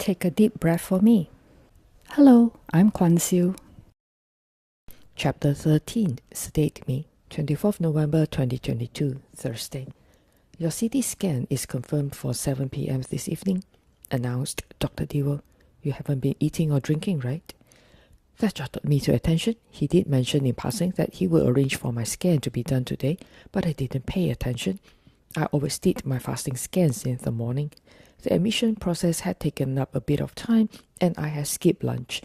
Take a deep breath for me. Hello, I'm Kwan Siu. Chapter 13, Sedate Me, 24th November 2022, Thursday. Your CT scan is confirmed for 7 p.m. this evening, announced Dr. Dewar. You haven't been eating or drinking, right? That jotted me to attention. He did mention in passing that he would arrange for my scan to be done today, but I didn't pay attention. I always did my fasting scans in the morning. The admission process had taken up a bit of time, and I had skipped lunch.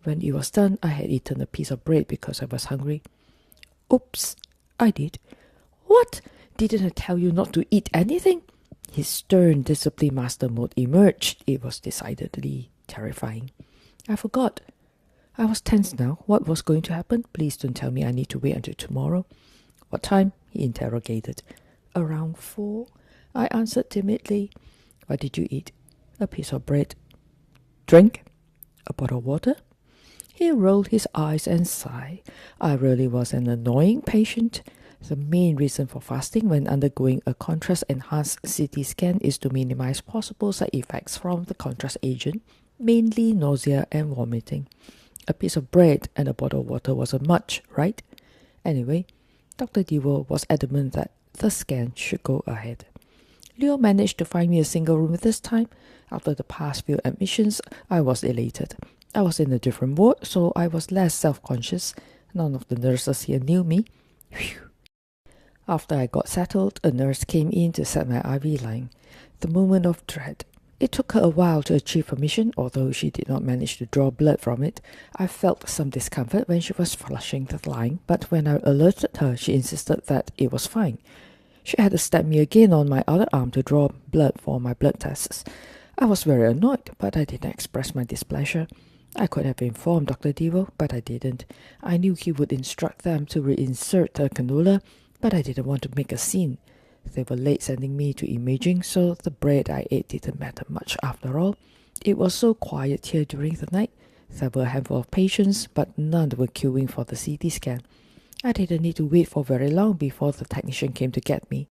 When it was done, I had eaten a piece of bread because I was hungry. Oops, I did. What? Didn't I tell you not to eat anything? His stern discipline master mode emerged. It was decidedly terrifying. I forgot. I was tense now. What was going to happen? Please don't tell me I need to wait until tomorrow. What time? He interrogated. Around 4, I answered timidly. What did you eat? A piece of bread. Drink? A bottle of water? He rolled his eyes and sighed. I really was an annoying patient. The main reason for fasting when undergoing a contrast-enhanced CT scan is to minimize possible side effects from the contrast agent, mainly nausea and vomiting. A piece of bread and a bottle of water wasn't much, right? Anyway, Dr. Dewar was adamant that the scan should go ahead. Leo managed to find me a single room this time. After the past few admissions, I was elated. I was in a different ward, so I was less self-conscious. None of the nurses here knew me. Whew. After I got settled, a nurse came in to set my IV line. The moment of dread. It took her a while to achieve her mission, although she did not manage to draw blood from it. I felt some discomfort when she was flushing the line, but when I alerted her, she insisted that it was fine. She had to stab me again on my other arm to draw blood for my blood tests. I was very annoyed, but I didn't express my displeasure. I could have informed Dr. Dewar, but I didn't. I knew he would instruct them to reinsert the cannula, but I didn't want to make a scene. They were late sending me to imaging, so the bread I ate didn't matter much after all. It was so quiet here during the night. There were a handful of patients, but none were queuing for the CT scan. I didn't need to wait for very long before the technician came to get me.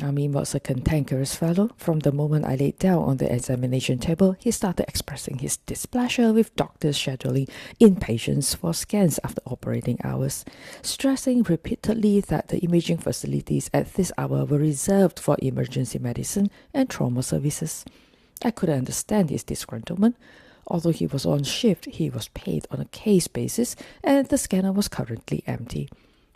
Amin was a cantankerous fellow. From the moment I laid down on the examination table, he started expressing his displeasure with doctors scheduling inpatients for scans after operating hours, stressing repeatedly that the imaging facilities at this hour were reserved for emergency medicine and trauma services. I couldn't understand his disgruntlement. Although he was on shift, he was paid on a case basis, and the scanner was currently empty.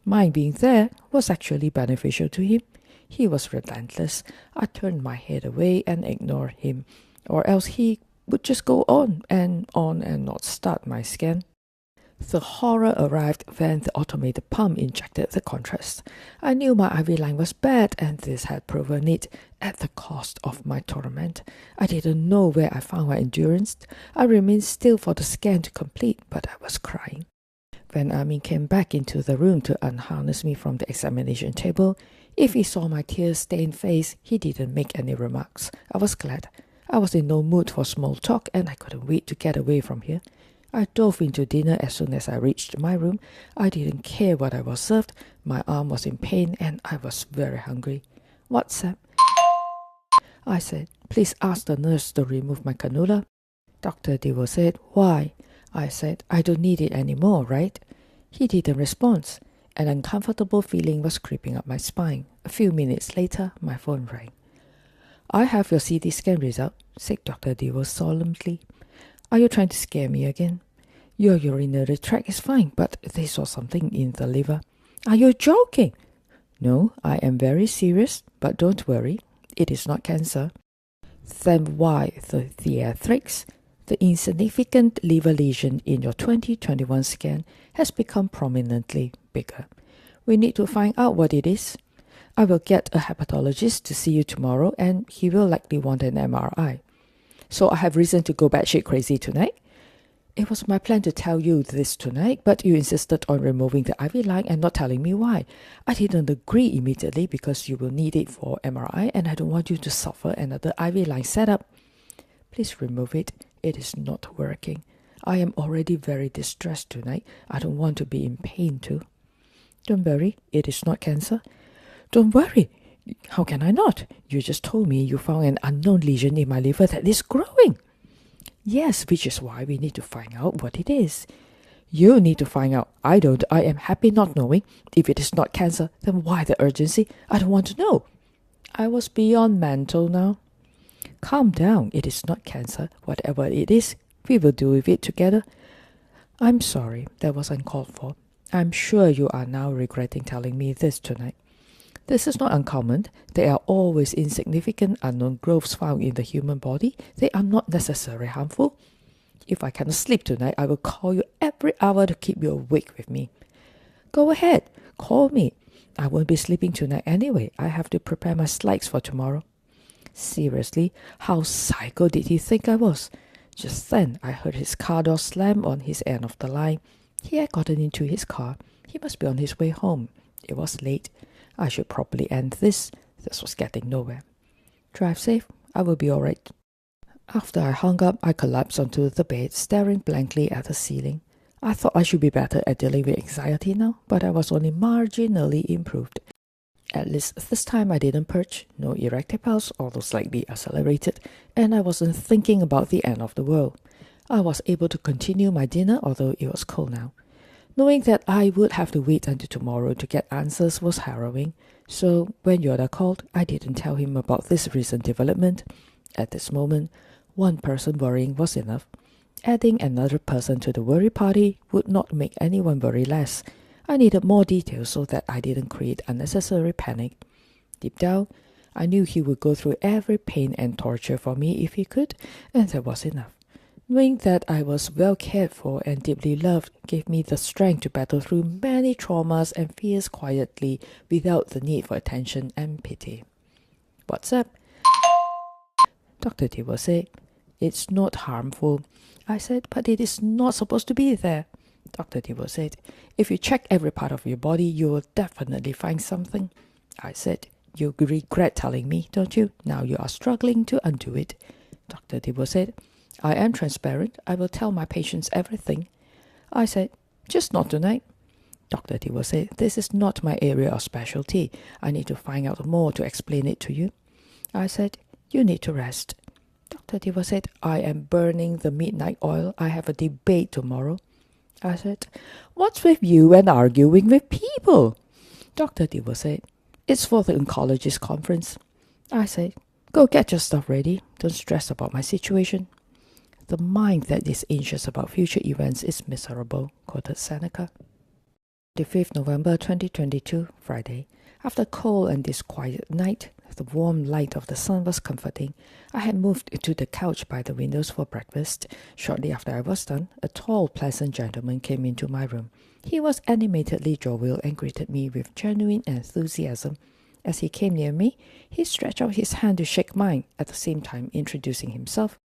My being there was actually beneficial to him. He was relentless. I turned my head away and ignored him, or else he would just go on and not start my scan. The horror arrived when the automated pump injected the contrast. I knew my IV line was bad, and this had proven it at the cost of my torment. I didn't know where I found my endurance. I remained still for the scan to complete, but I was crying. When Amin came back into the room to unharness me from the examination table, if he saw my tear-stained face, he didn't make any remarks. I was glad. I was in no mood for small talk, and I couldn't wait to get away from here. I dove into dinner as soon as I reached my room. I didn't care what I was served. My arm was in pain, and I was very hungry. "What's up?" I said. "Please ask the nurse to remove my cannula." Dr. Dewar said, "Why?" I said, "I don't need it anymore, right?" He didn't respond. An uncomfortable feeling was creeping up my spine. A few minutes later, my phone rang. "I have your CT scan result," said Dr. Dewar solemnly. "Are you trying to scare me again?" "Your urinary tract is fine, but they saw something in the liver." "Are you joking?" "No, I am very serious, but don't worry. It is not cancer." "Then why the theatrics? The insignificant liver lesion in your 2021 scan has become prominently bigger. We need to find out what it is. I will get a hepatologist to see you tomorrow, and he will likely want an MRI. So I have reason to go batshit crazy tonight?" "It was my plan to tell you this tonight, but you insisted on removing the IV line and not telling me why. I didn't agree immediately because you will need it for MRI, and I don't want you to suffer another IV line setup." "Please remove it. It is not working. I am already very distressed tonight. I don't want to be in pain too." "Don't worry, it is not cancer." "Don't worry. How can I not? You just told me you found an unknown lesion in my liver that is growing." Yes, which is why we need to find out what it is. You need to find out. I don't. I am happy not knowing. If it is not cancer, then why the urgency? I don't want to know. I was beyond mental now. Calm down. It is not cancer. Whatever it is, we will deal with it together. I'm sorry. That was uncalled for. I'm sure you are now regretting telling me this tonight. This is not uncommon. There are always insignificant unknown growths found in the human body. They are not necessarily harmful. If I cannot sleep tonight, I will call you every hour to keep you awake with me. Go ahead, call me. I won't be sleeping tonight anyway. I have to prepare my slides for tomorrow. Seriously, how psycho did he think I was? Just then, I heard his car door slam on his end of the line. He had gotten into his car. He must be on his way home. It was late. I should probably end this. This was getting nowhere. Drive safe. I will be all right. After I hung up, I collapsed onto the bed, staring blankly at the ceiling. I thought I should be better at dealing with anxiety now, but I was only marginally improved. At least this time I didn't purge, no erratic pulse, although slightly accelerated, and I wasn't thinking about the end of the world. I was able to continue my dinner, although it was cold now. Knowing that I would have to wait until tomorrow to get answers was harrowing, so when Yoda called, I didn't tell him about this recent development. At this moment, one person worrying was enough. Adding another person to the worry party would not make anyone worry less. I needed more details so that I didn't create unnecessary panic. Deep down, I knew he would go through every pain and torture for me if he could, and that was enough. Knowing that I was well cared for and deeply loved gave me the strength to battle through many traumas and fears quietly without the need for attention and pity. What's up? Dr. Tiwa said. It's not harmful. I said, but it is not supposed to be there. Dr. Tiwa said, if you check every part of your body, you will definitely find something. I said, you regret telling me, don't you? Now you are struggling to undo it. Dr. Tiwa said, I am transparent. I will tell my patients everything. I said, just not tonight. Dr. Tiwa said, this is not my area of specialty. I need to find out more to explain it to you. I said, you need to rest. Dr. Tiwa said, I am burning the midnight oil. I have a debate tomorrow. I said, what's with you and arguing with people? Dr. Tiwa said, it's for the oncologist conference. I said, go get your stuff ready. Don't stress about my situation. The mind that is anxious about future events is miserable, quoted Seneca. 5th November 2022, Friday. After a cold and disquiet night, the warm light of the sun was comforting. I had moved to the couch by the windows for breakfast. Shortly after I was done, a tall, pleasant gentleman came into my room. He was animatedly jovial and greeted me with genuine enthusiasm. As he came near me, he stretched out his hand to shake mine, at the same time introducing himself.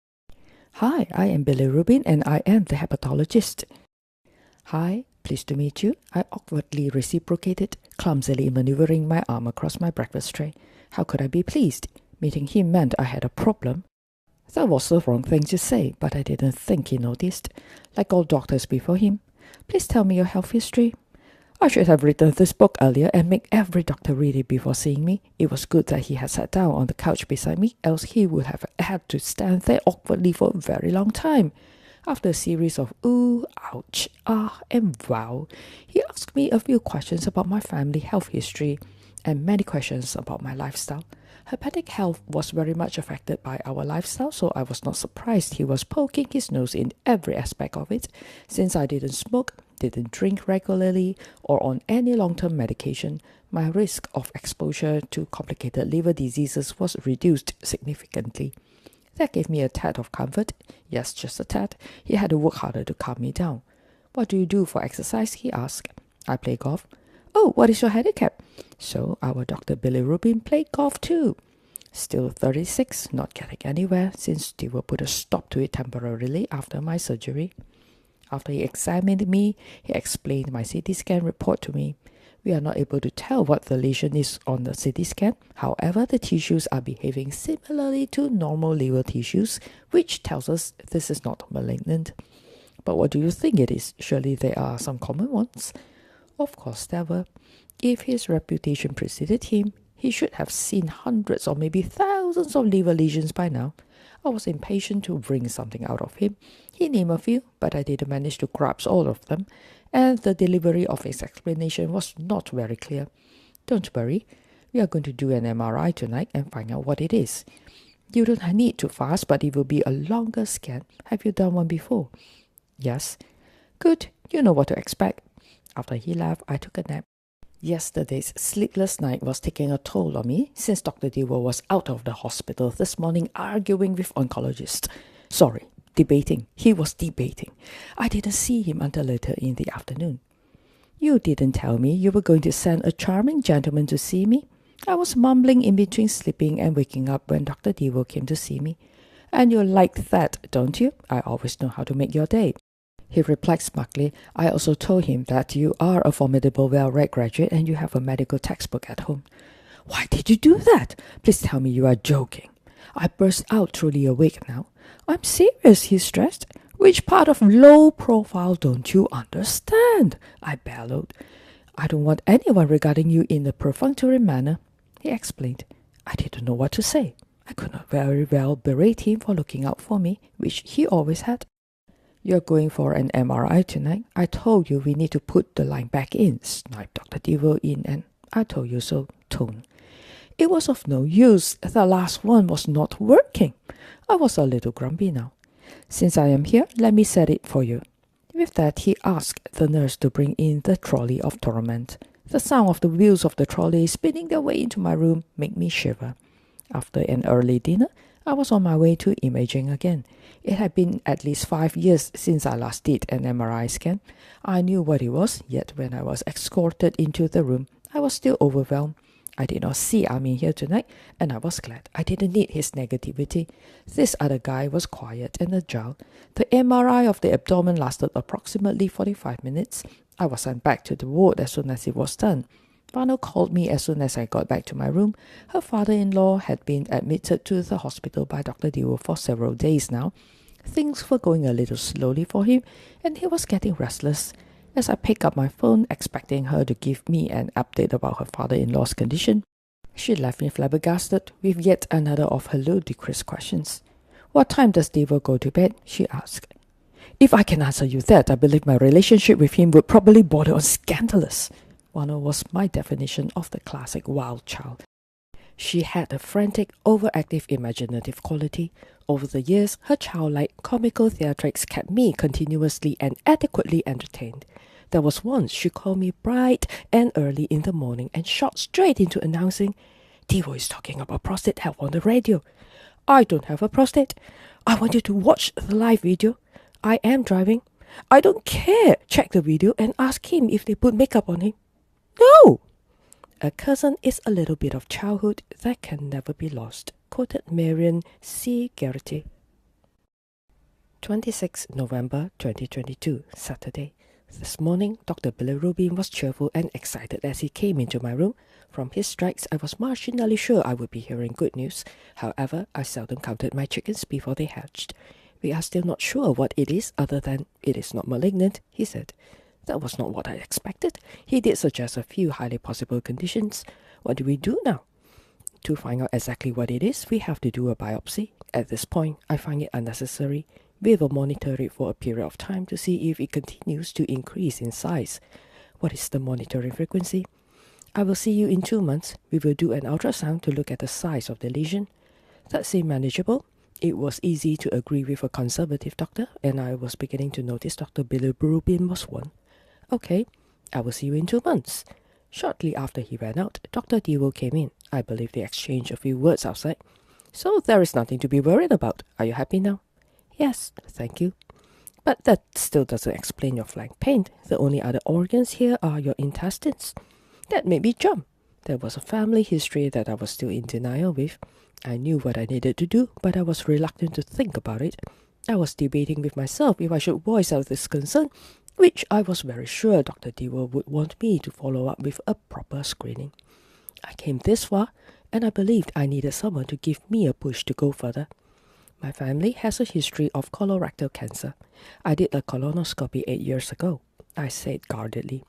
Hi, I am Billy Rubin and I am the hepatologist. Hi, pleased to meet you, I awkwardly reciprocated, clumsily maneuvering my arm across my breakfast tray. How could I be pleased? Meeting him meant I had a problem. That was the wrong thing to say, but I didn't think he noticed. Like all doctors before him, please tell me your health history. I should have written this book earlier and make every doctor read it before seeing me. It was good that he had sat down on the couch beside me, else he would have had to stand there awkwardly for a very long time. After a series of ooh, ouch, ah, and wow, he asked me a few questions about my family health history and many questions about my lifestyle. Hepatic health was very much affected by our lifestyle, so I was not surprised he was poking his nose in every aspect of it. Since I didn't smoke, didn't drink regularly, or on any long-term medication, my risk of exposure to complicated liver diseases was reduced significantly. That gave me a tad of comfort. Yes, just a tad. He had to work harder to calm me down. What do you do for exercise? He asked. I play golf. Oh, what is your handicap? So our Dr. Billy Rubin played golf too. Still 36, not getting anywhere since they will put a stop to it temporarily after my surgery. After he examined me, he explained my CT scan report to me. We are not able to tell what the lesion is on the CT scan. However, the tissues are behaving similarly to normal liver tissues, which tells us this is not malignant. But what do you think it is? Surely there are some common ones. Of course there were. If his reputation preceded him, he should have seen hundreds or maybe thousands of liver lesions by now. I was impatient to wring something out of him. He named a few, but I didn't manage to grasp all of them, and the delivery of his explanation was not very clear. Don't worry, we are going to do an MRI tonight and find out what it is. You don't need to fast, but it will be a longer scan. Have you done one before? Yes. Good, you know what to expect. After he left, I took a nap. Yesterday's sleepless night was taking a toll on me since Dr. Dewar was out of the hospital this morning arguing with oncologists. Sorry, debating. He was debating. I didn't see him until later in the afternoon. You didn't tell me you were going to send a charming gentleman to see me. I was mumbling in between sleeping and waking up when Dr. Dewar came to see me. And you like that, don't you? I always know how to make your day. He replied smartly. I also told him that you are a formidable, well-read graduate and you have a medical textbook at home. Why did you do that? Please tell me you are joking. I burst out, truly awake now. I'm serious, he stressed. Which part of low profile don't you understand? I bellowed. I don't want anyone regarding you in a perfunctory manner, he explained. I didn't know what to say. I could not very well berate him for looking out for me, which he always had. You're going for an MRI tonight. I told you we need to put the line back in, sniped Dr. Dewar in an I told you so tone. It was of no use. The last one was not working. I was a little grumpy now. Since I am here, let me set it for you. With that, he asked the nurse to bring in the trolley of torment. The sound of the wheels of the trolley spinning their way into my room made me shiver. After an early dinner, I was on my way to imaging again. It had been at least 5 years since I last did an MRI scan. I knew what it was, yet when I was escorted into the room, I was still overwhelmed. I did not see Amin here tonight, and I was glad. I didn't need his negativity. This other guy was quiet and agile. The MRI of the abdomen lasted approximately 45 minutes. I was sent back to the ward as soon as it was done. Vano called me as soon as I got back to my room. Her father-in-law had been admitted to the hospital by Dr. Dewar for several days now. Things were going a little slowly for him, and he was getting restless. As I picked up my phone, expecting her to give me an update about her father-in-law's condition, she left me flabbergasted with yet another of her ludicrous questions. What time does Dewar go to bed? She asked. If I can answer you that, I believe my relationship with him would probably border on scandalous. Vano was my definition of the classic wild child. She had a frantic, overactive, imaginative quality. Over the years, her childlike, comical theatrics kept me continuously and adequately entertained. There was once she called me bright and early in the morning and shot straight into announcing, Dewar is talking about prostate health on the radio. I don't have a prostate. I want you to watch the live video. I am driving. I don't care. Check the video and ask him if they put makeup on him. No! A cousin is a little bit of childhood that can never be lost, quoted Marion C. Garrity. 26 November 2022, Saturday. This morning, Dr. Bilirubin was cheerful and excited as he came into my room. From his strikes, I was marginally sure I would be hearing good news. However, I seldom counted my chickens before they hatched. We are still not sure what it is other than it is not malignant, he said. That was not what I expected. He did suggest a few highly possible conditions. What do we do now? To find out exactly what it is, we have to do a biopsy. At this point, I find it unnecessary. We will monitor it for a period of time to see if it continues to increase in size. What is the monitoring frequency? I will see you in 2 months. We will do an ultrasound to look at the size of the lesion. That seemed manageable. It was easy to agree with a conservative doctor, and I was beginning to notice Dr. Bilirubin was one. Okay, I will see you in 2 months. Shortly after he ran out, Dr. Dewar came in. I believe they exchanged a few words outside. So there is nothing to be worried about. Are you happy now? Yes, thank you. But that still doesn't explain your flank pain. The only other organs here are your intestines. That made me jump. There was a family history that I was still in denial with. I knew what I needed to do, but I was reluctant to think about it. I was debating with myself if I should voice out this concern, which I was very sure Dr. Dewar would want me to follow up with a proper screening. I came this far, and I believed I needed someone to give me a push to go further. My family has a history of colorectal cancer. I did a colonoscopy 8 years ago, I said guardedly.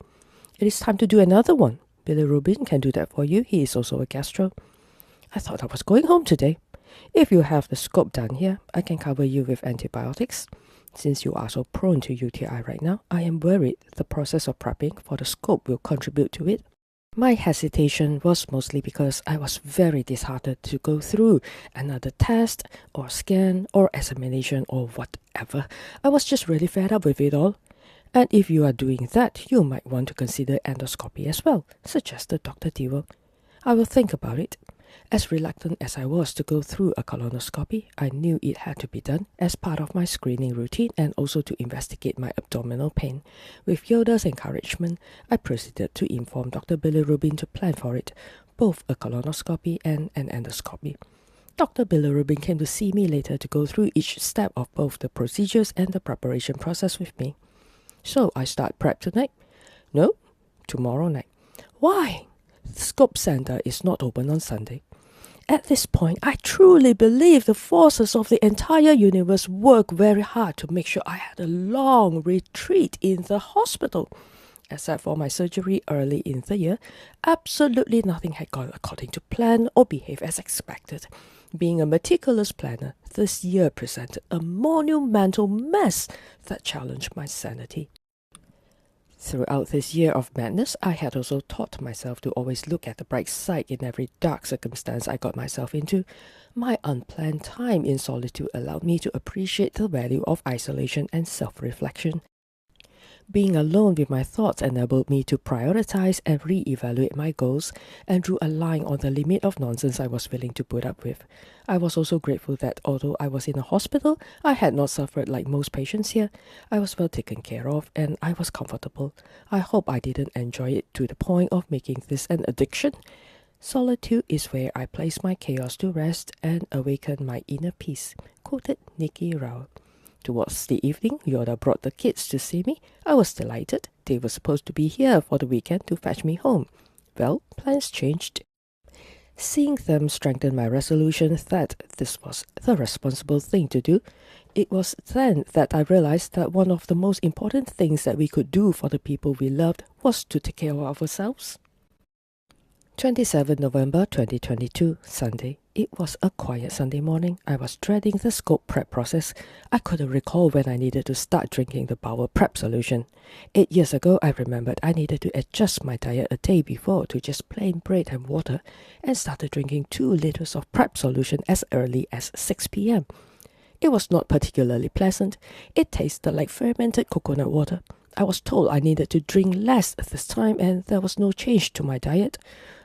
It is time to do another one. Bilirubin can do that for you. He is also a gastro. I thought I was going home today. If you have the scope done here, I can cover you with antibiotics. Since you are so prone to UTI right now, I am worried the process of prepping for the scope will contribute to it. My hesitation was mostly because I was very disheartened to go through another test or scan or examination or whatever. I was just really fed up with it all. And if you are doing that, you might want to consider endoscopy as well, suggested Dr. Devo. I will think about it. As reluctant as I was to go through a colonoscopy, I knew it had to be done as part of my screening routine and also to investigate my abdominal pain. With Yoda's encouragement, I proceeded to inform Dr. Bilirubin to plan for it, both a colonoscopy and an endoscopy. Dr. Bilirubin came to see me later to go through each step of both the procedures and the preparation process with me. So I start prep tonight? No, tomorrow night. Why? The Scope Center is not open on Sunday. At this point, I truly believe the forces of the entire universe work very hard to make sure I had a long retreat in the hospital. Except for my surgery early in the year, absolutely nothing had gone according to plan or behaved as expected. Being a meticulous planner, this year presented a monumental mess that challenged my sanity. Throughout this year of madness, I had also taught myself to always look at the bright side in every dark circumstance I got myself into. My unplanned time in solitude allowed me to appreciate the value of isolation and self-reflection. Being alone with my thoughts enabled me to prioritize and re-evaluate my goals and drew a line on the limit of nonsense I was willing to put up with. I was also grateful that although I was in a hospital, I had not suffered like most patients here. I was well taken care of and I was comfortable. I hope I didn't enjoy it to the point of making this an addiction. Solitude is where I place my chaos to rest and awaken my inner peace, quoted Nikki Rao. Towards the evening, Yoda brought the kids to see me. I was delighted. They were supposed to be here for the weekend to fetch me home. Well, plans changed. Seeing them strengthened my resolution that this was the responsible thing to do. It was then that I realized that one of the most important things that we could do for the people we loved was to take care of ourselves. 27 November 2022, Sunday. It was a quiet Sunday morning. I was dreading the scope prep process. I couldn't recall when I needed to start drinking the bowel prep solution. 8 years ago, I remembered I needed to adjust my diet a day before to just plain bread and water and started drinking 2 liters of prep solution as early as 6 p.m. It was not particularly pleasant. It tasted like fermented coconut water. I was told I needed to drink less this time and there was no change to my diet.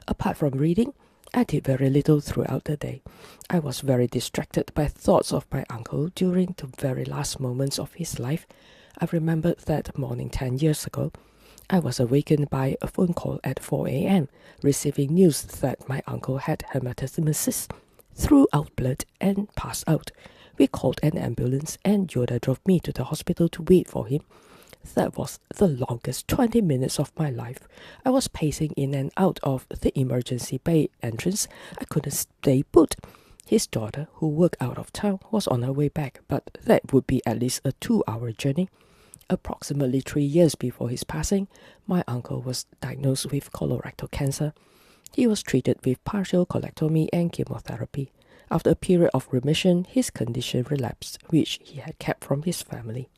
Apart from reading, I did very little throughout the day. I was very distracted by thoughts of my uncle during the very last moments of his life. I remembered that morning 10 years ago. I was awakened by a phone call at 4 a.m., receiving news that my uncle had hematemesis, threw out blood and passed out. We called an ambulance and Yoda drove me to the hospital to wait for him. That was the longest 20 minutes of my life. I was pacing in and out of the emergency bay entrance. I couldn't stay put. His daughter, who worked out of town, was on her way back, but that would be at least a 2-hour journey. Approximately 3 years before his passing, my uncle was diagnosed with colorectal cancer. He was treated with partial colectomy and chemotherapy. After a period of remission, his condition relapsed, which he had kept from his family.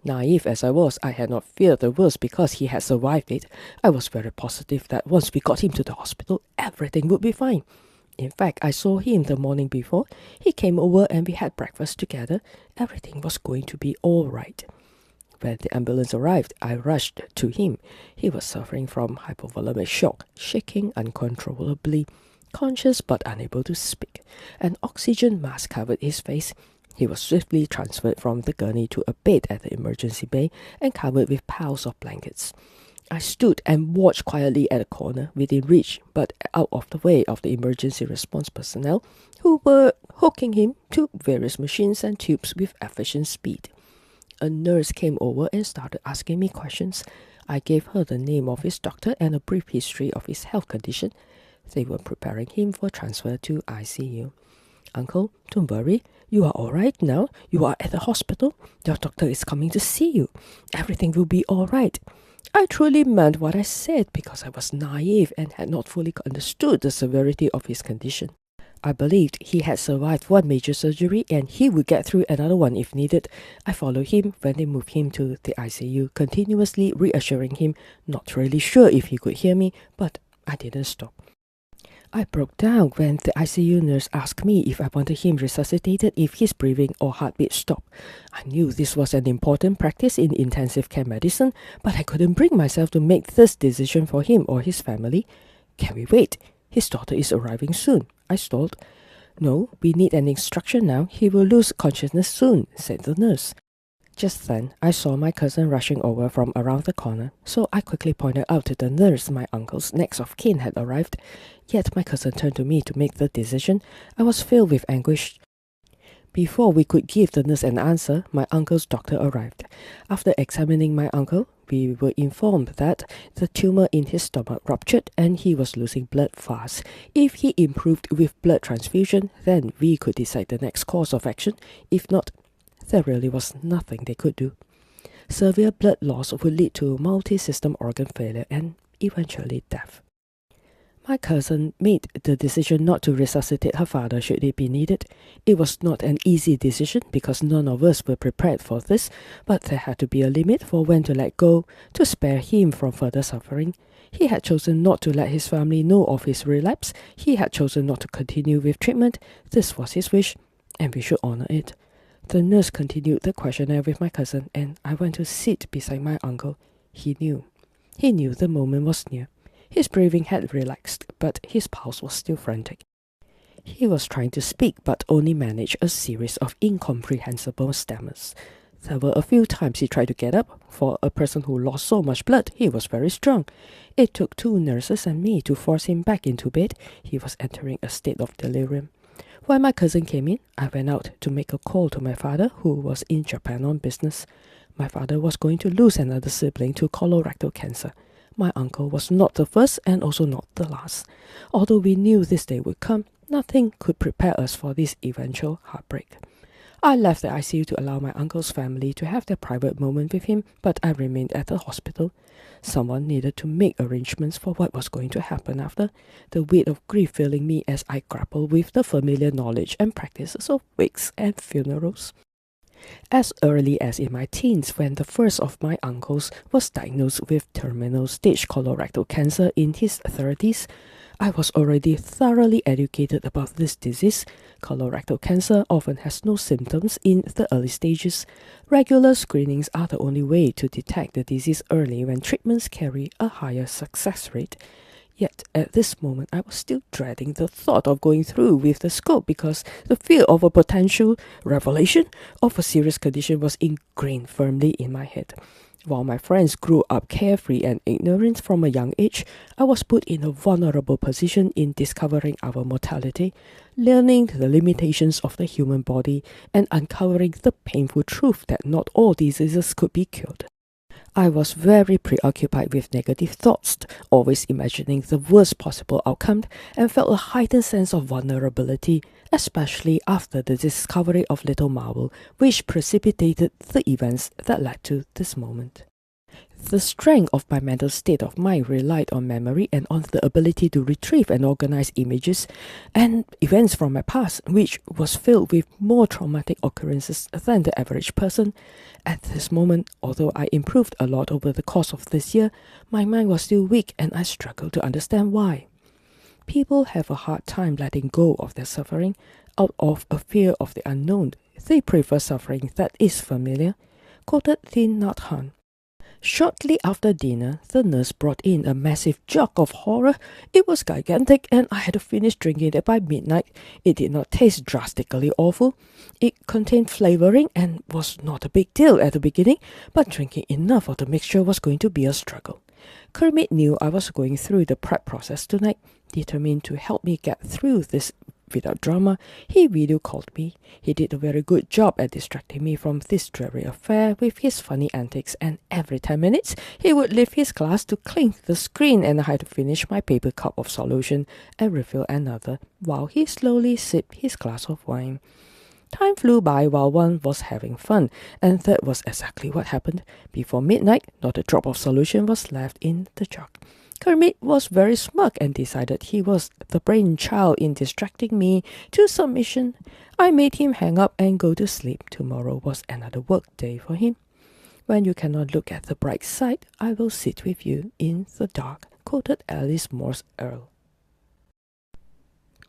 Naive as I was, I had not feared the worst because he had survived it. I was very positive that once we got him to the hospital, everything would be fine. In fact, I saw him the morning before. He came over and we had breakfast together. Everything was going to be all right. When the ambulance arrived, I rushed to him. He was suffering from hypovolemic shock, shaking uncontrollably, conscious but unable to speak. An oxygen mask covered his face. He was swiftly transferred from the gurney to a bed at the emergency bay and covered with piles of blankets. I stood and watched quietly at a corner within reach, but out of the way of the emergency response personnel who were hooking him to various machines and tubes with efficient speed. A nurse came over and started asking me questions. I gave her the name of his doctor and a brief history of his health condition. They were preparing him for transfer to ICU. Uncle, don't worry. You are all right now. You are at the hospital. Your doctor is coming to see you. Everything will be all right. I truly meant what I said because I was naive and had not fully understood the severity of his condition. I believed he had survived one major surgery and he would get through another one if needed. I followed him when they moved him to the ICU, continuously reassuring him, not really sure if he could hear me, but I didn't stop. I broke down when the ICU nurse asked me if I wanted him resuscitated if his breathing or heartbeat stopped. I knew this was an important practice in intensive care medicine, but I couldn't bring myself to make this decision for him or his family. Can we wait? His daughter is arriving soon, I stalled. No, we need an instruction now. He will lose consciousness soon, said the nurse. Just then, I saw my cousin rushing over from around the corner, so I quickly pointed out to the nurse my uncle's next of kin had arrived. Yet my cousin turned to me to make the decision. I was filled with anguish. Before we could give the nurse an answer, my uncle's doctor arrived. After examining my uncle, we were informed that the tumor in his stomach ruptured and he was losing blood fast. If he improved with blood transfusion, then we could decide the next course of action. If not, there really was nothing they could do. Severe blood loss would lead to multi-system organ failure and eventually death. My cousin made the decision not to resuscitate her father should it be needed. It was not an easy decision because none of us were prepared for this, but there had to be a limit for when to let go, to spare him from further suffering. He had chosen not to let his family know of his relapse. He had chosen not to continue with treatment. This was his wish, and we should honor it. The nurse continued the questionnaire with my cousin, and I went to sit beside my uncle. He knew. He knew the moment was near. His breathing had relaxed, but his pulse was still frantic. He was trying to speak, but only managed a series of incomprehensible stammers. There were a few times he tried to get up. For a person who lost so much blood, he was very strong. It took 2 nurses and me to force him back into bed. He was entering a state of delirium. When my cousin came in, I went out to make a call to my father, who was in Japan on business. My father was going to lose another sibling to colorectal cancer. My uncle was not the first and also not the last. Although we knew this day would come, nothing could prepare us for this eventual heartbreak. I left the ICU to allow my uncle's family to have their private moment with him, but I remained at the hospital. Someone needed to make arrangements for what was going to happen after, the weight of grief filling me as I grappled with the familiar knowledge and practices of wakes and funerals. As early as in my teens, when the first of my uncles was diagnosed with terminal stage colorectal cancer in his 30s, I was already thoroughly educated about this disease. Colorectal cancer often has no symptoms in the early stages. Regular screenings are the only way to detect the disease early when treatments carry a higher success rate. Yet at this moment I was still dreading the thought of going through with the scope because the fear of a potential revelation of a serious condition was ingrained firmly in my head. While my friends grew up carefree and ignorant from a young age, I was put in a vulnerable position in discovering our mortality, learning the limitations of the human body, and uncovering the painful truth that not all diseases could be cured. I was very preoccupied with negative thoughts, always imagining the worst possible outcome, and felt a heightened sense of vulnerability, especially after the discovery of Little Marvel, which precipitated the events that led to this moment. The strength of my mental state of mind relied on memory and on the ability to retrieve and organize images and events from my past, which was filled with more traumatic occurrences than the average person. At this moment, although I improved a lot over the course of this year, my mind was still weak and I struggled to understand why. People have a hard time letting go of their suffering out of a fear of the unknown. They prefer suffering that is familiar, quoted Thich Nhat Hanh. Shortly after dinner, the nurse brought in a massive jug of horror. It was gigantic and I had to finish drinking it by midnight. It did not taste drastically awful. It contained flavoring and was not a big deal at the beginning, but drinking enough of the mixture was going to be a struggle. Kermit knew I was going through the prep process tonight. Determined to help me get through this without drama, he video called me. He did a very good job at distracting me from this dreary affair with his funny antics, and every 10 minutes he would leave his glass to clean the screen and I had to finish my paper cup of solution and refill another while he slowly sipped his glass of wine. Time flew by while one was having fun, and that was exactly what happened. Before midnight, not a drop of solution was left in the jug. Kermit was very smug and decided he was the brainchild in distracting me to submission. I made him hang up and go to sleep. Tomorrow was another work day for him. When you cannot look at the bright side, I will sit with you in the dark, quoted Alice Moore's Earl.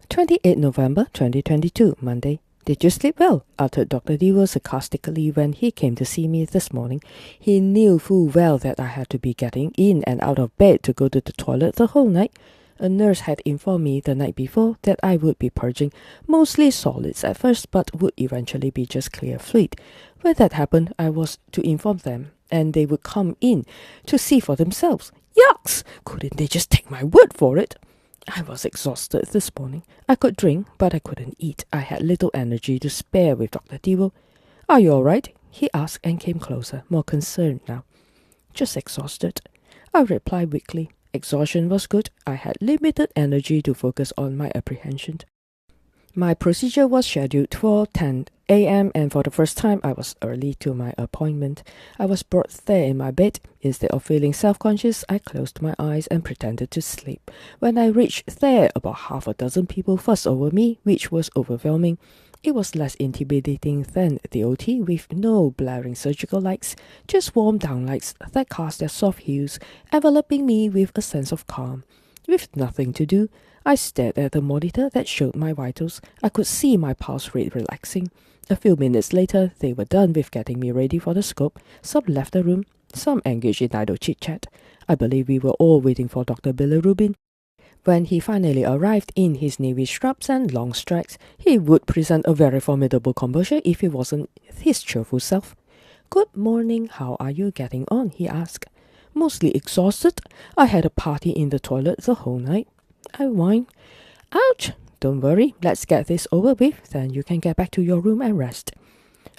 28 November 2022, Monday. Did you sleep well? Uttered Dr. Dewar sarcastically when he came to see me this morning. He knew full well that I had to be getting in and out of bed to go to the toilet the whole night. A nurse had informed me the night before that I would be purging mostly solids at first, but would eventually be just clear fluid. When that happened, I was to inform them, and they would come in to see for themselves. Yucks! Couldn't they just take my word for it? I was exhausted this morning. I could drink, but I couldn't eat. I had little energy to spare with Dr. Dewar. Are you all right? He asked and came closer, more concerned now. Just exhausted. I replied weakly. Exhaustion was good. I had limited energy to focus on my apprehension. My procedure was scheduled for 10 a.m. and for the first time I was early to my appointment. I was brought there in my bed. Instead of feeling self-conscious, I closed my eyes and pretended to sleep. When I reached there, about half a dozen people fussed over me, which was overwhelming. It was less intimidating than the OT, with no blaring surgical lights, just warm downlights that cast their soft hues, enveloping me with a sense of calm. With nothing to do, I stared at the monitor that showed my vitals. I could see my pulse rate relaxing. A few minutes later, they were done with getting me ready for the scope. Some left the room, some engaged in idle chit-chat. I believe we were all waiting for Dr. Bilirubin. When he finally arrived in his navy stripes and long stripes, he would present a very formidable composure if he wasn't his cheerful self. "Good morning, how are you getting on?" he asked. "Mostly exhausted. I had a party in the toilet the whole night." I whined. "Ouch! Don't worry, let's get this over with, then you can get back to your room and rest."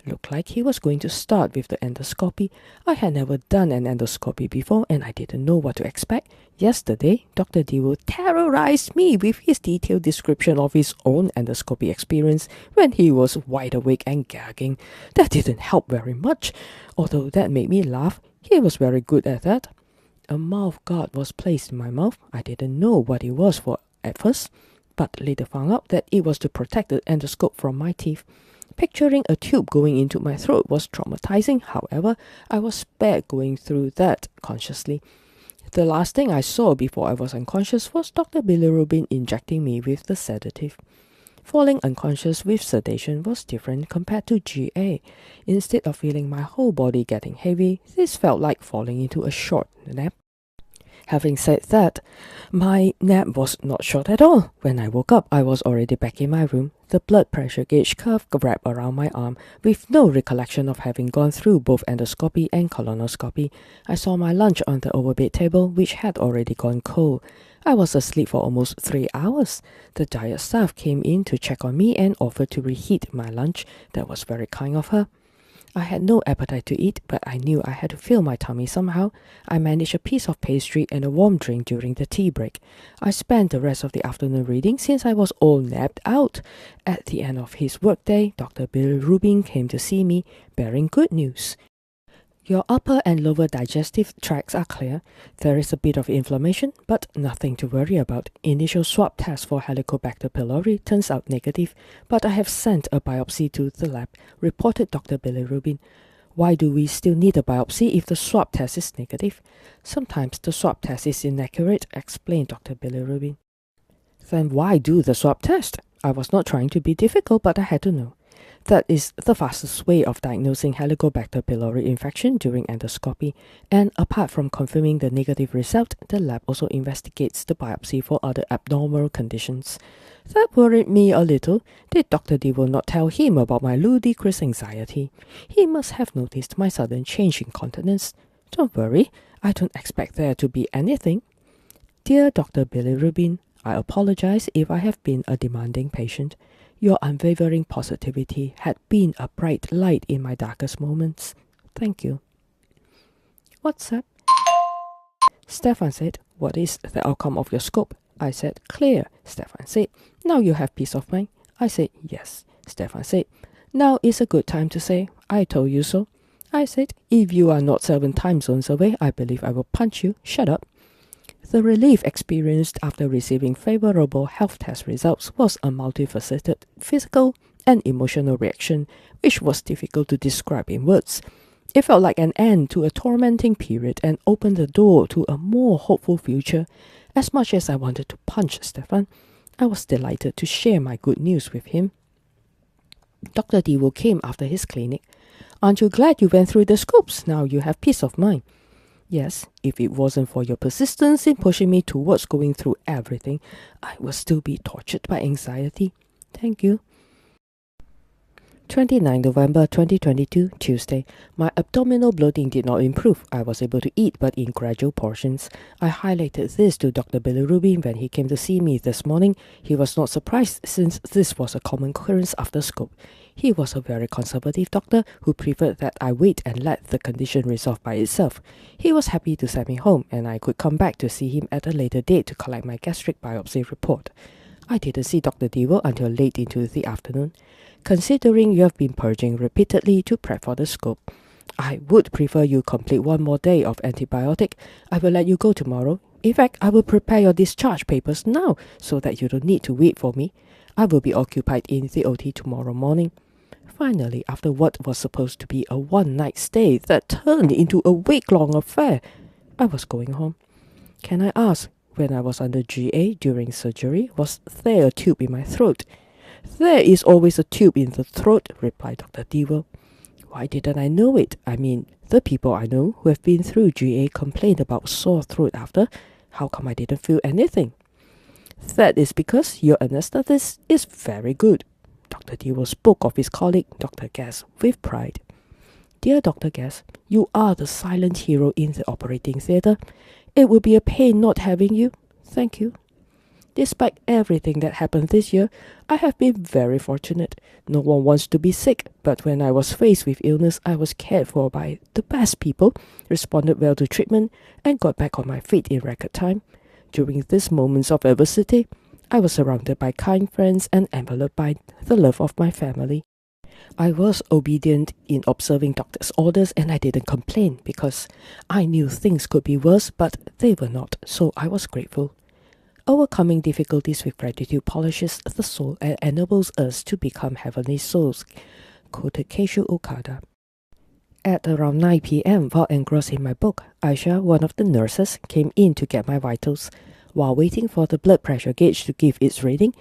Looked like he was going to start with the endoscopy. I had never done an endoscopy before and I didn't know what to expect. Yesterday, Dr. Dewar terrorized me with his detailed description of his own endoscopy experience when he was wide awake and gagging. That didn't help very much, although that made me laugh. He was very good at that. A mouth guard was placed in my mouth. I didn't know what it was for at first, but later found out that it was to protect the endoscope from my teeth. Picturing a tube going into my throat was traumatizing. However, I was spared going through that consciously. The last thing I saw before I was unconscious was Dr. Bilirubin injecting me with the sedative. Falling unconscious with sedation was different compared to GA. Instead of feeling my whole body getting heavy, this felt like falling into a short nap. Having said that, my nap was not short at all. When I woke up, I was already back in my room. The blood pressure gauge curve wrapped around my arm, with no recollection of having gone through both endoscopy and colonoscopy. I saw my lunch on the overbed table, which had already gone cold. I was asleep for almost 3 hours. The diet staff came in to check on me and offered to reheat my lunch. That was very kind of her. I had no appetite to eat, but I knew I had to fill my tummy somehow. I managed a piece of pastry and a warm drink during the tea break. I spent the rest of the afternoon reading since I was all napped out. At the end of his workday, Dr. Bilirubin came to see me, bearing good news. Your upper and lower digestive tracts are clear. There is a bit of inflammation, but nothing to worry about. Initial swab test for Helicobacter pylori turns out negative, but I have sent a biopsy to the lab, reported Dr. Bilirubin. Why do we still need a biopsy if the swab test is negative? Sometimes the swab test is inaccurate, explained Dr. Bilirubin. Then why do the swab test? I was not trying to be difficult, but I had to know. That is the fastest way of diagnosing Helicobacter pylori infection during endoscopy, and apart from confirming the negative result, the lab also investigates the biopsy for other abnormal conditions. That worried me a little. Did Dr. Dewar not tell him about my ludicrous anxiety? He must have noticed my sudden change in countenance. Don't worry, I don't expect there to be anything. Dear Dr. Bilirubin, I apologize if I have been a demanding patient. Your unwavering positivity had been a bright light in my darkest moments. Thank you. What's up? Stefan said, what is the outcome of your scope? I said, clear. Stefan said, now you have peace of mind. I said, yes. Stefan said, now is a good time to say, I told you so. I said, if you are not 7 time zones away, I believe I will punch you. Shut up. The relief experienced after receiving favorable health test results was a multifaceted physical and emotional reaction, which was difficult to describe in words. It felt like an end to a tormenting period and opened the door to a more hopeful future. As much as I wanted to punch Stefan, I was delighted to share my good news with him. Dr. Dewo came after his clinic. "Aren't you glad you went through the scopes? Now you have peace of mind." "Yes, if it wasn't for your persistence in pushing me towards going through everything, I would still be tortured by anxiety. Thank you." 29 November 2022, Tuesday. My abdominal bloating did not improve. I was able to eat, but in gradual portions. I highlighted this to Dr. Bilirubin when he came to see me this morning. He was not surprised since this was a common occurrence after scope. He was a very conservative doctor who preferred that I wait and let the condition resolve by itself. He was happy to send me home, and I could come back to see him at a later date to collect my gastric biopsy report. I didn't see Dr. Dewo until late into the afternoon. "Considering you have been purging repeatedly to prep for the scope, I would prefer you complete one more day of antibiotic. I will let you go tomorrow. In fact, I will prepare your discharge papers now so that you don't need to wait for me. I will be occupied in the OT tomorrow morning." Finally, after what was supposed to be a one-night stay that turned into a week-long affair, I was going home. "Can I ask, when I was under GA during surgery, was there a tube in my throat?" "There is always a tube in the throat," replied Dr. Dewo. Why didn't I know it? I mean, the people I know who have been through GA complained about sore throat after. How come I didn't feel anything? "That is because your anesthetist is very good." Dr. Dewo spoke of his colleague, Dr. Guest, with pride. "Dear Dr. Guest, you are the silent hero in the operating theatre. It would be a pain not having you. Thank you. Despite everything that happened this year, I have been very fortunate. No one wants to be sick, but when I was faced with illness, I was cared for by the best people, responded well to treatment, and got back on my feet in record time. During these moments of adversity, I was surrounded by kind friends and enveloped by the love of my family. I was obedient in observing doctor's orders, and I didn't complain because I knew things could be worse, but they were not, so I was grateful. Overcoming difficulties with gratitude polishes the soul and enables us to become heavenly souls, quoted Keishu Okada. At around 9 p.m., while engrossed in my book, Aisha, one of the nurses, came in to get my vitals. While waiting for the blood pressure gauge to give its reading,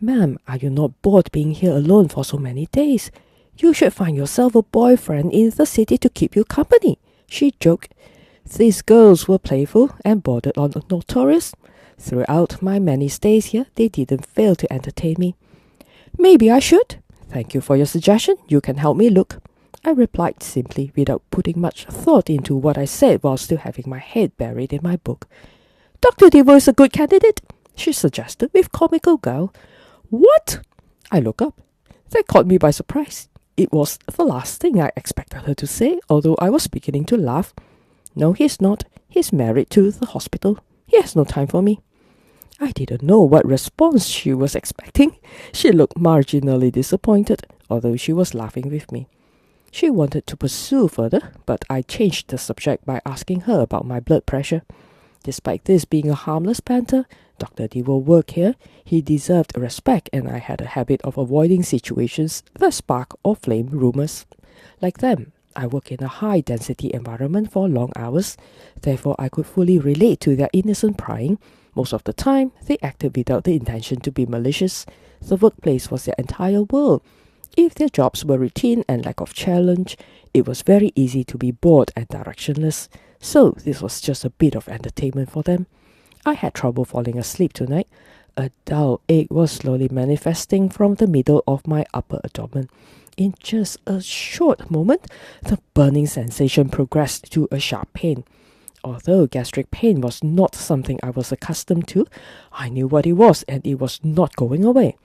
"Ma'am, are you not bored being here alone for so many days? You should find yourself a boyfriend in the city to keep you company," she joked. These girls were playful and bordered on notorious. Throughout my many stays here, they didn't fail to entertain me. "Maybe I should. Thank you for your suggestion. You can help me look," I replied simply without putting much thought into what I said while still having my head buried in my book. "Dr. Dewo is a good candidate," she suggested with comical guile. "What?" I looked up. That caught me by surprise. It was the last thing I expected her to say, although I was beginning to laugh. "No, he's not. He's married to the hospital. He has no time for me." I didn't know what response she was expecting. She looked marginally disappointed, although she was laughing with me. She wanted to pursue further, but I changed the subject by asking her about my blood pressure. Despite this being a harmless banter, Dr. Dewo worked here. He deserved respect, and I had a habit of avoiding situations that spark or flame rumors. Like them, I work in a high-density environment for long hours. Therefore, I could fully relate to their innocent prying. Most of the time, they acted without the intention to be malicious. The workplace was their entire world. If their jobs were routine and lack of challenge, it was very easy to be bored and directionless. So this was just a bit of entertainment for them. I had trouble falling asleep tonight. A dull ache was slowly manifesting from the middle of my upper abdomen. In just a short moment, the burning sensation progressed to a sharp pain. Although gastric pain was not something I was accustomed to, I knew what it was, and it was not going away.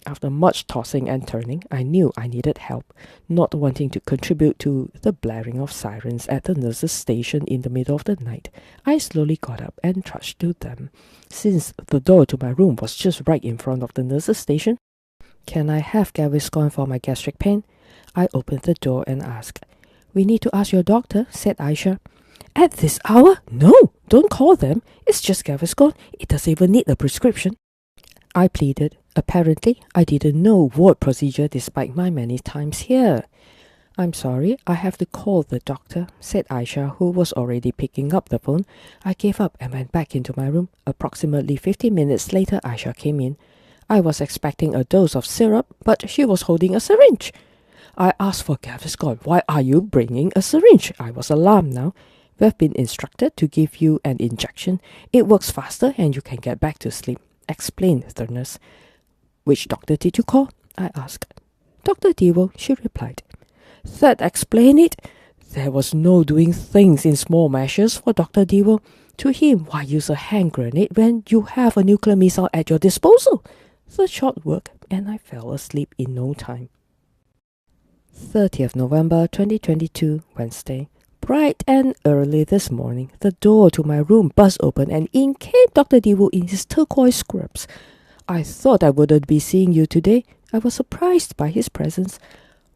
After much tossing and turning, I knew I needed help. Not wanting to contribute to the blaring of sirens at the nurse's station in the middle of the night, I slowly got up and trudged to them. Since the door to my room was just right in front of the nurse's station, "Can I have Gaviscon for my gastric pain?" I opened the door and asked. "We need to ask your doctor," said Aisha. At this hour? No, don't call them. It's just Gaviscon. It doesn't even need a prescription. I pleaded. Apparently, I didn't know ward procedure despite my many times here. I'm sorry, I have to call the doctor, said Aisha, who was already picking up the phone. I gave up and went back into my room. Approximately 15 minutes later, Aisha came in. I was expecting a dose of syrup, but she was holding a syringe. I asked for Gaviscon. Why are you bringing a syringe? I was alarmed now. We've been instructed to give you an injection. It works faster and you can get back to sleep, explained the nurse. Which doctor did you call? I asked. Dr. Devo, she replied. That explained it. There was no doing things in small measures for Dr. Devo. To him, why use a hand grenade when you have a nuclear missile at your disposal? The shot worked, and I fell asleep in no time. 30th November 2022, Wednesday. Bright and early this morning, the door to my room buzzed open and in came Dr. Devo in his turquoise scrubs. I thought I wouldn't be seeing you today. I was surprised by his presence.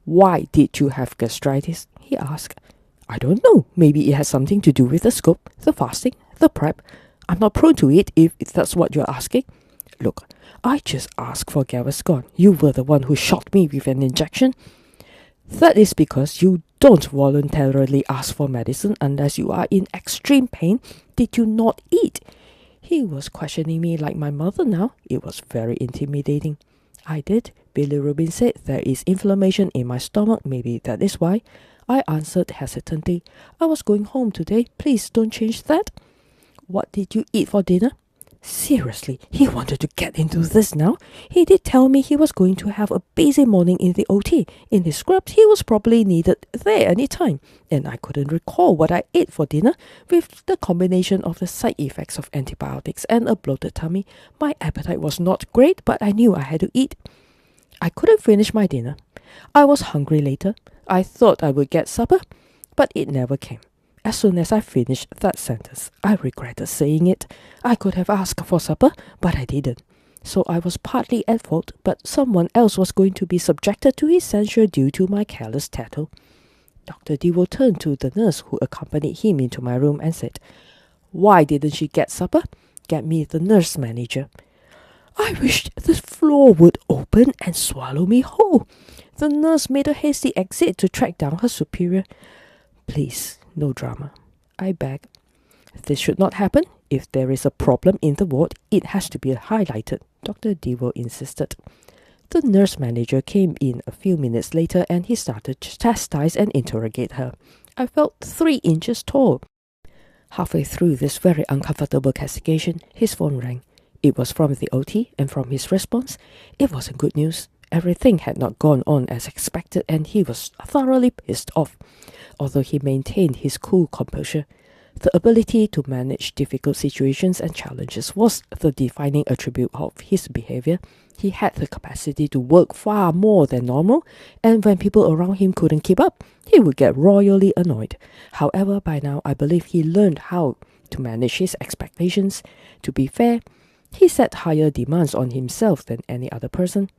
Why did you have gastritis? He asked. I don't know. Maybe it has something to do with the scope, the fasting, the prep. I'm not prone to it if that's what you're asking. Look, I just asked for Gaviscon. You were the one who shot me with an injection. That is because you don't voluntarily ask for medicine unless you are in extreme pain. Did you not eat? He was questioning me like my mother now. It was very intimidating. I did. Bilirubin said there is inflammation in my stomach. Maybe that is why. I answered hesitantly. I was going home today. Please don't change that. What did you eat for dinner? Seriously, he wanted to get into this now. He did tell me he was going to have a busy morning in the OT. In his scrubs, he was probably needed there any time. And I couldn't recall what I ate for dinner. With the combination of the side effects of antibiotics and a bloated tummy, my appetite was not great, but I knew I had to eat. I couldn't finish my dinner. I was hungry later. I thought I would get supper, but it never came. As soon as I finished that sentence, I regretted saying it. I could have asked for supper, but I didn't. So I was partly at fault, but someone else was going to be subjected to his censure due to my careless tattle. Dr. Devo turned to the nurse who accompanied him into my room and said, Why didn't she get supper? Get me the nurse manager. I wished the floor would open and swallow me whole. The nurse made a hasty exit to track down her superior. Please, no drama. I beg. This should not happen. If there is a problem in the ward, it has to be highlighted, Dr. Devo insisted. The nurse manager came in a few minutes later and he started to chastise and interrogate her. I felt 3 inches tall. Halfway through this very uncomfortable castigation, his phone rang. It was from the OT, and from his response, it wasn't good news. Everything had not gone on as expected and he was thoroughly pissed off. Although he maintained his cool composure, the ability to manage difficult situations and challenges was the defining attribute of his behavior. He had the capacity to work far more than normal, and when people around him couldn't keep up, he would get royally annoyed. However, by now I believe he learned how to manage his expectations. To be fair, he set higher demands on himself than any other person.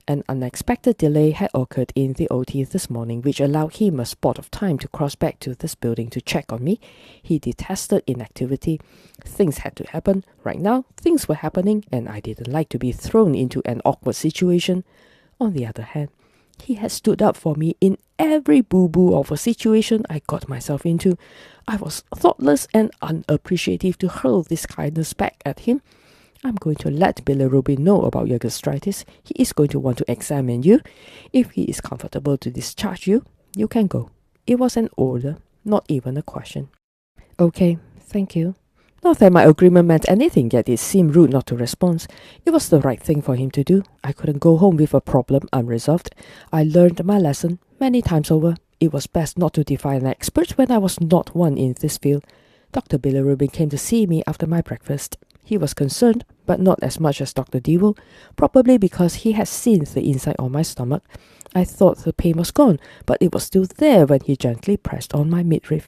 An unexpected delay had occurred in the OT this morning, which allowed him a spot of time to cross back to this building to check on me. He detested inactivity. Things had to happen. Right now, things were happening, and I didn't like to be thrown into an awkward situation. On the other hand, he had stood up for me in every boo-boo of a situation I got myself into. I was thoughtless and unappreciative to hurl this kindness back at him. I'm going to let Bilirubin know about your gastritis. He is going to want to examine you. If he is comfortable to discharge you, you can go. It was an order, not even a question. Okay, thank you. Not that my agreement meant anything, yet it seemed rude not to respond. It was the right thing for him to do. I couldn't go home with a problem unresolved. I learned my lesson many times over. It was best not to defy an expert when I was not one in this field. Dr. Bilirubin came to see me after my breakfast. He was concerned, but not as much as Dr. Devo, probably because he had seen the inside of my stomach. I thought the pain was gone, but it was still there when he gently pressed on my midriff.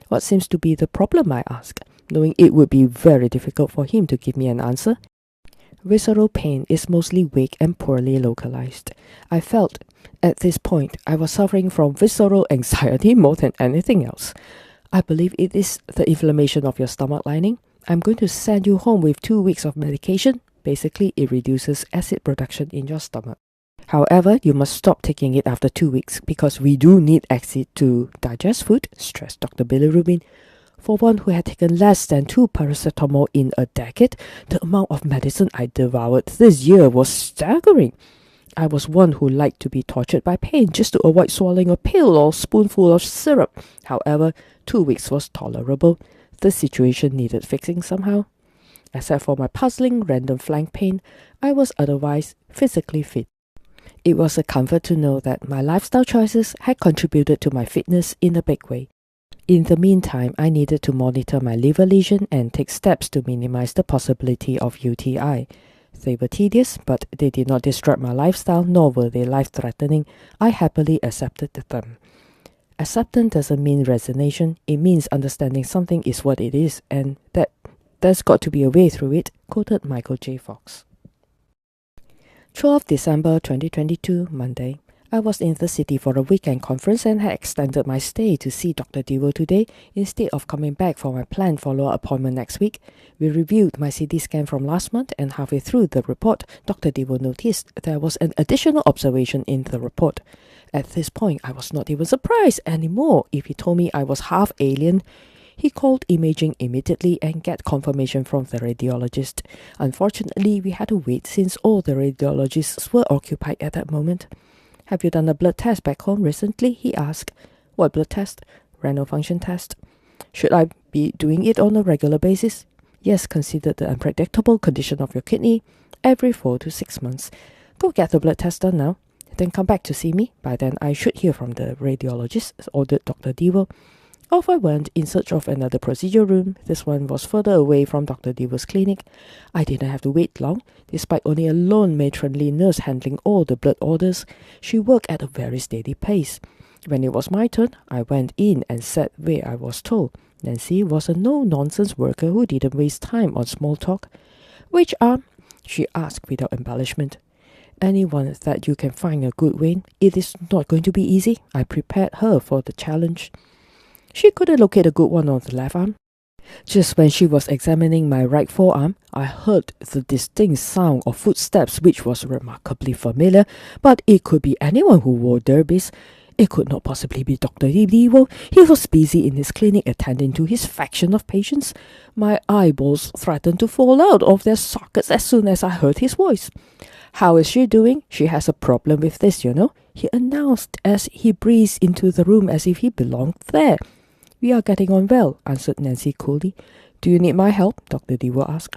What seems to be the problem, I asked, knowing it would be very difficult for him to give me an answer. Visceral pain is mostly weak and poorly localized. I felt, at this point, I was suffering from visceral anxiety more than anything else. I believe it is the inflammation of your stomach lining. I'm going to send you home with 2 weeks of medication. Basically, it reduces acid production in your stomach. However, you must stop taking it after 2 weeks because we do need acid to digest food, stressed Dr. Bilirubin. For one who had taken less than 2 paracetamol in a decade, the amount of medicine I devoured this year was staggering. I was one who liked to be tortured by pain just to avoid swallowing a pill or spoonful of syrup. However, 2 weeks was tolerable. The situation needed fixing somehow. Except for my puzzling random flank pain, I was otherwise physically fit. It was a comfort to know that my lifestyle choices had contributed to my fitness in a big way. In the meantime, I needed to monitor my liver lesion and take steps to minimize the possibility of UTI. They were tedious, but they did not disrupt my lifestyle, nor were they life-threatening. I happily accepted them. Acceptance doesn't mean resignation. It means understanding something is what it is, and that there's got to be a way through it, quoted Michael J. Fox. 12 December 2022, Monday. I was in the city for a weekend conference and had extended my stay to see Dr. Devo today instead of coming back for my planned follow-up appointment next week. We reviewed my CT scan from last month, and halfway through the report, Dr. Devo noticed there was an additional observation in the report. At this point, I was not even surprised anymore if he told me I was half alien. He called imaging immediately and get confirmation from the radiologist. Unfortunately, we had to wait since all the radiologists were occupied at that moment. Have you done a blood test back home recently? He asked. What blood test? Renal function test. Should I be doing it on a regular basis? Yes, consider the unpredictable condition of your kidney. Every 4 to 6 months. Go get the blood test done now. Then come back to see me. By then I should hear from the radiologist, ordered Dr. Devo. Off I went in search of another procedure room. This one was further away from Dr. Devo's clinic. I didn't have to wait long, despite only a lone matronly nurse handling all the blood orders. She worked at a very steady pace. When it was my turn, I went in and sat where I was told. Nancy was a no-nonsense worker who didn't waste time on small talk. Which arm? She asked without embellishment. Anyone that you can find a good vein. It is not going to be easy. I prepared her for the challenge. She couldn't locate a good one on the left arm. Just when she was examining my right forearm, I heard the distinct sound of footsteps which was remarkably familiar, but it could be anyone who wore derbies. It could not possibly be Dr. Devo. He was busy in his clinic attending to his faction of patients. My eyeballs threatened to fall out of their sockets as soon as I heard his voice. How is she doing? She has a problem with this, you know, he announced as he breezed into the room as if he belonged there. We are getting on well, answered Nancy coolly. Do you need my help? Dr. Devo asked.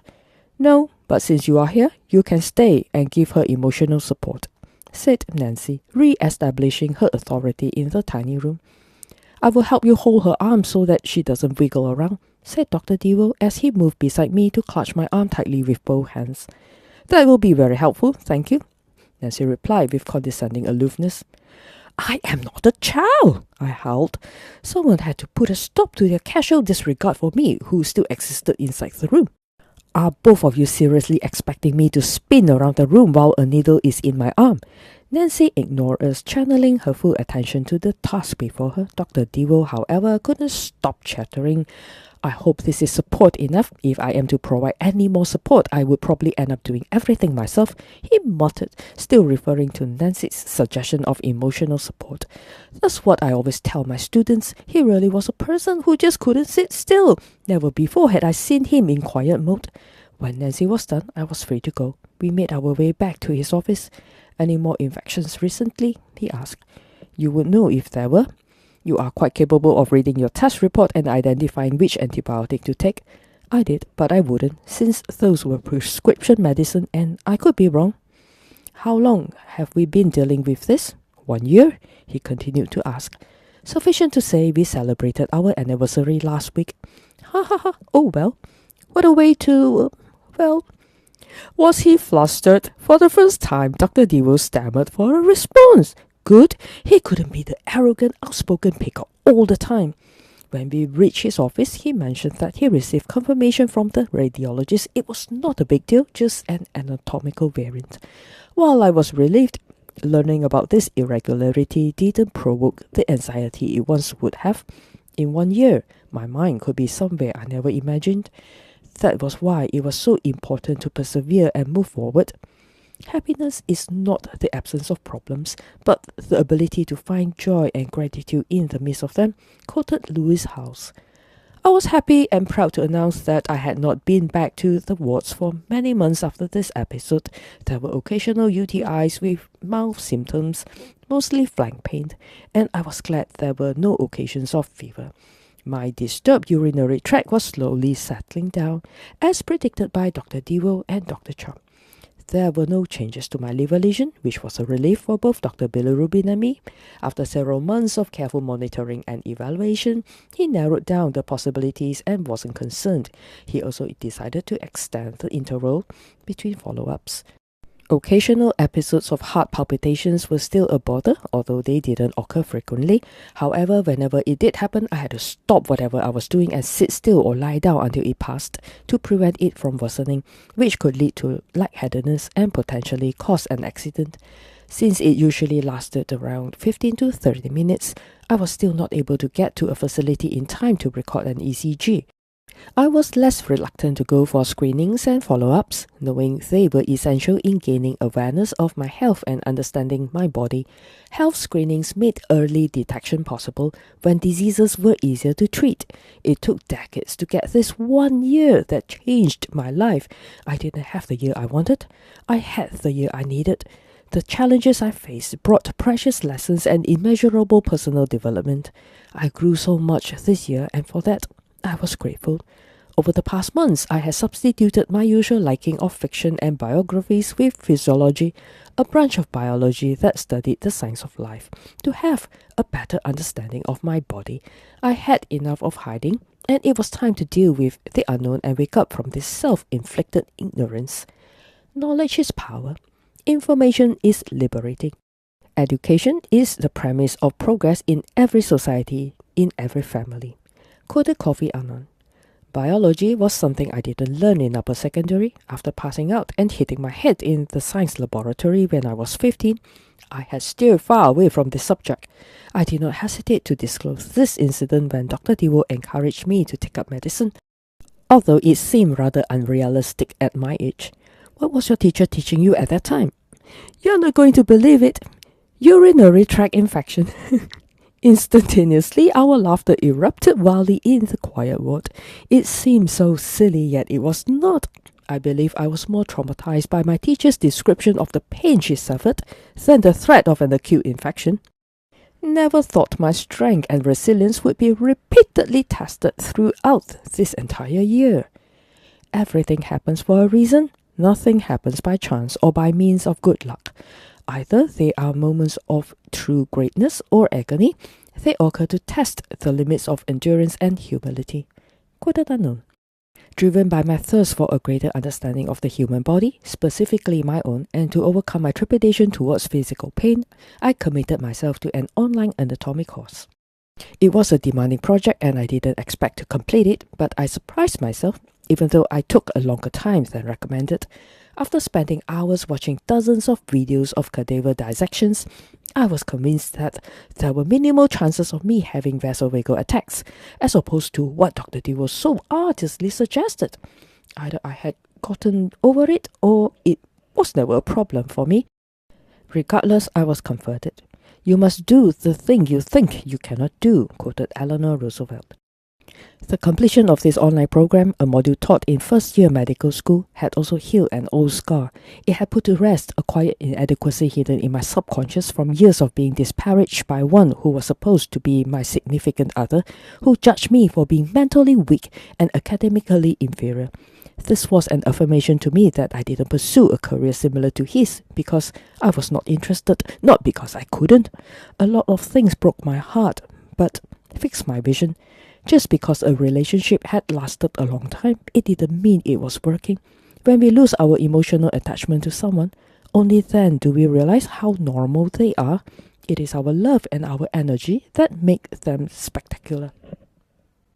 No, but since you are here, you can stay and give her emotional support, said Nancy, re-establishing her authority in the tiny room. I will help you hold her arm so that she doesn't wiggle around, said Dr. Devo as he moved beside me to clutch my arm tightly with both hands. That will be very helpful, thank you, Nancy replied with condescending aloofness. I am not a child, I howled. Someone had to put a stop to their casual disregard for me, who still existed inside the room. Are both of you seriously expecting me to spin around the room while a needle is in my arm? Nancy ignored us, channeling her full attention to the task before her. Dr. Devo, however, couldn't stop chattering. I hope this is support enough. If I am to provide any more support, I would probably end up doing everything myself, he muttered, still referring to Nancy's suggestion of emotional support. That's what I always tell my students. He really was a person who just couldn't sit still. Never before had I seen him in quiet mode. When Nancy was done, I was free to go. We made our way back to his office. Any more infections recently? He asked. You would know if there were. You are quite capable of reading your test report and identifying which antibiotic to take. I did, but I wouldn't, since those were prescription medicine and I could be wrong. How long have we been dealing with this? 1 year? He continued to ask. Sufficient to say we celebrated our anniversary last week. Ha ha ha, oh well. What a way to, well... Was he flustered? For the first time, Dr. Devo stammered for a response. Good, he couldn't be the arrogant, outspoken picker all the time. When we reached his office, he mentioned that he received confirmation from the radiologist. It was not a big deal, just an anatomical variant. While I was relieved, learning about this irregularity didn't provoke the anxiety it once would have. In 1 year, my mind could be somewhere I never imagined. That was why it was so important to persevere and move forward. Happiness is not the absence of problems, but the ability to find joy and gratitude in the midst of them, quoted Lewis Howes. I was happy and proud to announce that I had not been back to the wards for many months after this episode. There were occasional UTIs with mouth symptoms, mostly flank pain, and I was glad there were no occasions of fever. My disturbed urinary tract was slowly settling down, as predicted by Dr. Dewey and Dr. Chong. There were no changes to my liver lesion, which was a relief for both Dr. Bilirubin and me. After several months of careful monitoring and evaluation, he narrowed down the possibilities and wasn't concerned. He also decided to extend the interval between follow-ups. Occasional episodes of heart palpitations were still a bother, although they didn't occur frequently. However, whenever it did happen, I had to stop whatever I was doing and sit still or lie down until it passed to prevent it from worsening, which could lead to lightheadedness and potentially cause an accident. Since it usually lasted around 15 to 30 minutes, I was still not able to get to a facility in time to record an ECG. I was less reluctant to go for screenings and follow-ups, knowing they were essential in gaining awareness of my health and understanding my body. Health screenings made early detection possible when diseases were easier to treat. It took decades to get this 1 year that changed my life. I didn't have the year I wanted. I had the year I needed. The challenges I faced brought precious lessons and immeasurable personal development. I grew so much this year, and for that, I was grateful. Over the past months, I had substituted my usual liking of fiction and biographies with physiology, a branch of biology that studied the science of life, to have a better understanding of my body. I had enough of hiding, and it was time to deal with the unknown and wake up from this self-inflicted ignorance. Knowledge is power. Information is liberating. Education is the premise of progress in every society, in every family. Quoted Kofi Annan. Biology was something I didn't learn in upper secondary. After passing out and hitting my head in the science laboratory when I was 15, I had steered far away from this subject. I did not hesitate to disclose this incident when Dr. Dewey encouraged me to take up medicine, although it seemed rather unrealistic at my age. What was your teacher teaching you at that time? You're not going to believe it. Urinary tract infection. Instantaneously, our laughter erupted wildly in the quiet ward. It seemed so silly, yet it was not. I believe I was more traumatized by my teacher's description of the pain she suffered than the threat of an acute infection. Never thought my strength and resilience would be repeatedly tested throughout this entire year. Everything happens for a reason. Nothing happens by chance or by means of good luck. Either they are moments of true greatness or agony. They occur to test the limits of endurance and humility. Quoted unknown. Driven by my thirst for a greater understanding of the human body, specifically my own, and to overcome my trepidation towards physical pain, I committed myself to an online anatomy course. It was a demanding project and I didn't expect to complete it, but I surprised myself, even though I took a longer time than recommended. After spending hours watching dozens of videos of cadaver dissections, I was convinced that there were minimal chances of me having vasovagal attacks, as opposed to what Dr. Dewey so artistly suggested. Either I had gotten over it, or it was never a problem for me. Regardless, I was comforted. You must do the thing you think you cannot do, quoted Eleanor Roosevelt. The completion of this online program, a module taught in first-year medical school, had also healed an old scar. It had put to rest a quiet inadequacy hidden in my subconscious from years of being disparaged by one who was supposed to be my significant other, who judged me for being mentally weak and academically inferior. This was an affirmation to me that I didn't pursue a career similar to his because I was not interested, not because I couldn't. A lot of things broke my heart, but fixed my vision. Just because a relationship had lasted a long time, it didn't mean it was working. When we lose our emotional attachment to someone, only then do we realize how normal they are. It is our love and our energy that make them spectacular.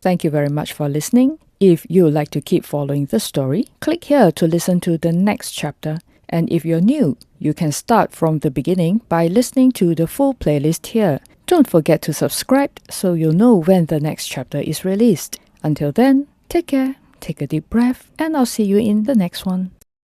Thank you very much for listening. If you would like to keep following the story, click here to listen to the next chapter. And if you're new, you can start from the beginning by listening to the full playlist here. Don't forget to subscribe so you'll know when the next chapter is released. Until then, take care, take a deep breath, and I'll see you in the next one.